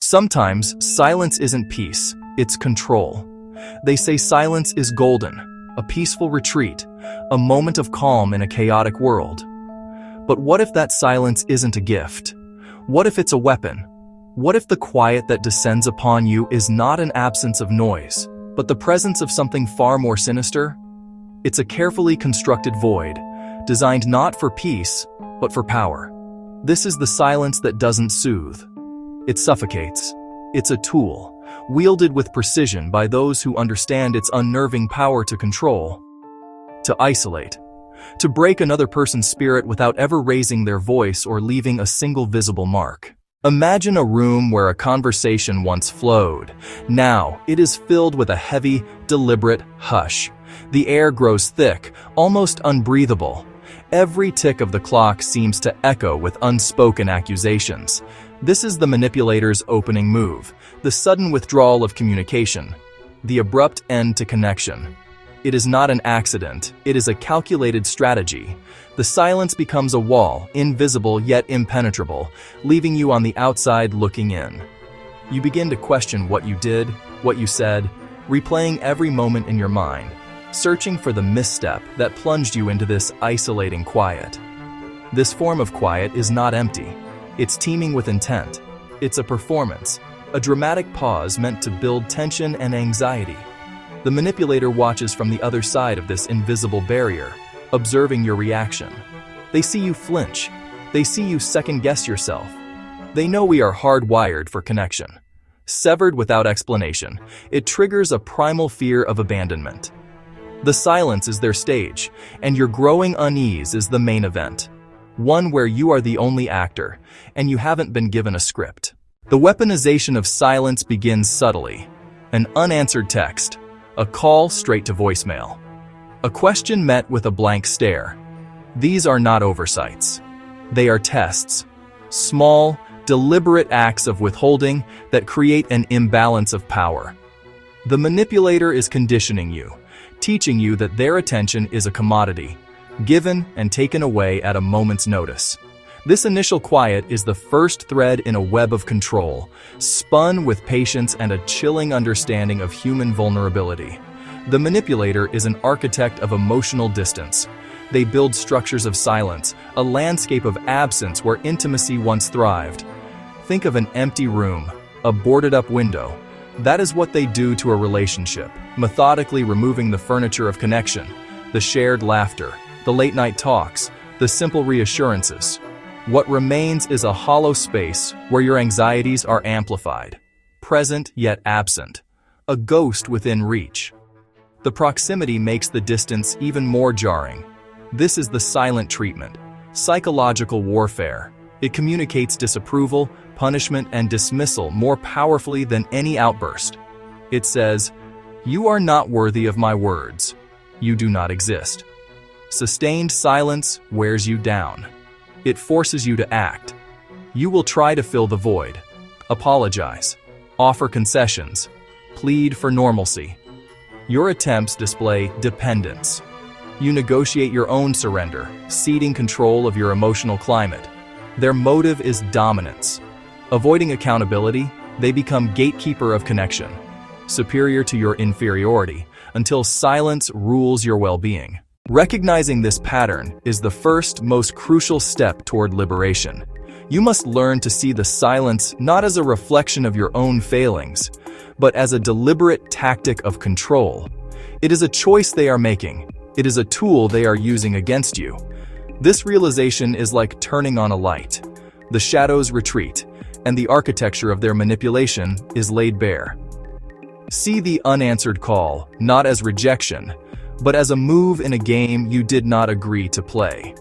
Sometimes silence isn't peace, it's control. They say silence is golden, a peaceful retreat, a moment of calm in a chaotic world. But what if that silence isn't a gift? What if it's a weapon? What if the quiet that descends upon you is not an absence of noise, but the presence of something far more sinister? It's a carefully constructed void, designed not for peace, but for power. This is the silence that doesn't soothe. It suffocates. It's a tool, wielded with precision by those who understand its unnerving power to control, to isolate, to break another person's spirit without ever raising their voice or leaving a single visible mark. Imagine a room where a conversation once flowed. Now, it is filled with a heavy, deliberate hush. The air grows thick, almost unbreathable. Every tick of the clock seems to echo with unspoken accusations. This is the manipulator's opening move, the sudden withdrawal of communication, the abrupt end to connection. It is not an accident, it is a calculated strategy. The silence becomes a wall, invisible yet impenetrable, leaving you on the outside looking in. You begin to question what you did, what you said, replaying every moment in your mind, searching for the misstep that plunged you into this isolating quiet. This form of quiet is not empty. It's teeming with intent. It's a performance, a dramatic pause meant to build tension and anxiety. The manipulator watches from the other side of this invisible barrier, observing your reaction. They see you flinch. They see you second-guess yourself. They know we are hardwired for connection. Severed without explanation, it triggers a primal fear of abandonment. The silence is their stage, and your growing unease is the main event. One where you are the only actor, and you haven't been given a script. The weaponization of silence begins subtly. An unanswered text, a call straight to voicemail, a question met with a blank stare. These are not oversights. They are tests. Small, deliberate acts of withholding that create an imbalance of power. The manipulator is conditioning you, teaching you that their attention is a commodity, given and taken away at a moment's notice. This initial quiet is the first thread in a web of control, spun with patience and a chilling understanding of human vulnerability. The manipulator is an architect of emotional distance. They build structures of silence, a landscape of absence where intimacy once thrived. Think of an empty room, a boarded-up window. That is what they do to a relationship, methodically removing the furniture of connection, the shared laughter, the late-night talks, the simple reassurances. What remains is a hollow space where your anxieties are amplified, present yet absent, a ghost within reach. The proximity makes the distance even more jarring. This is the silent treatment, psychological warfare. It communicates disapproval, punishment, and dismissal more powerfully than any outburst. It says, "You are not worthy of my words. You do not exist." Sustained silence wears you down. It forces you to act. You will try to fill the void, apologize, offer concessions, plead for normalcy. Your attempts display dependence. You negotiate your own surrender, ceding control of your emotional climate. Their motive is dominance. Avoiding accountability, they become gatekeeper of connection, superior to your inferiority, until silence rules your well-being. Recognizing this pattern is the first, most crucial step toward liberation. You must learn to see the silence not as a reflection of your own failings, but as a deliberate tactic of control. It is a choice they are making. It is a tool they are using against you. This realization is like turning on a light. The shadows retreat, and the architecture of their manipulation is laid bare. See the unanswered call not as rejection, but as a move in a game you did not agree to play.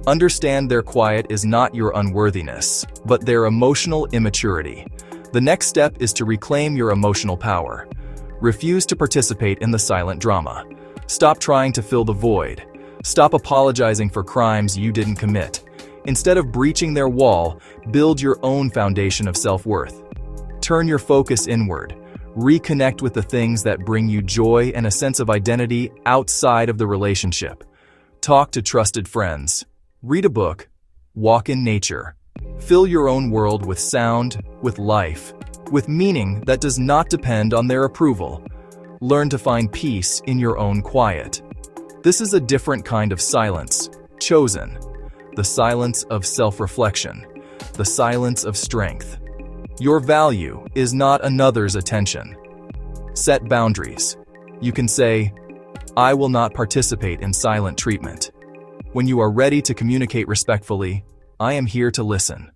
Understand their quiet is not your unworthiness, but their emotional immaturity. The next step is to reclaim your emotional power. Refuse to participate in the silent drama. Stop trying to fill the void. Stop apologizing for crimes you didn't commit. Instead of breaching their wall, build your own foundation of self-worth. Turn your focus inward. Reconnect with the things that bring you joy and a sense of identity outside of the relationship. Talk to trusted friends. Read a book. Walk in nature. Fill your own world with sound, with life, with meaning that does not depend on their approval. Learn to find peace in your own quiet. This is a different kind of silence, chosen. The silence of self-reflection, the silence of strength. Your value is not another's attention. Set boundaries. You can say, "I will not participate in silent treatment." When you are ready to communicate respectfully, I am here to listen.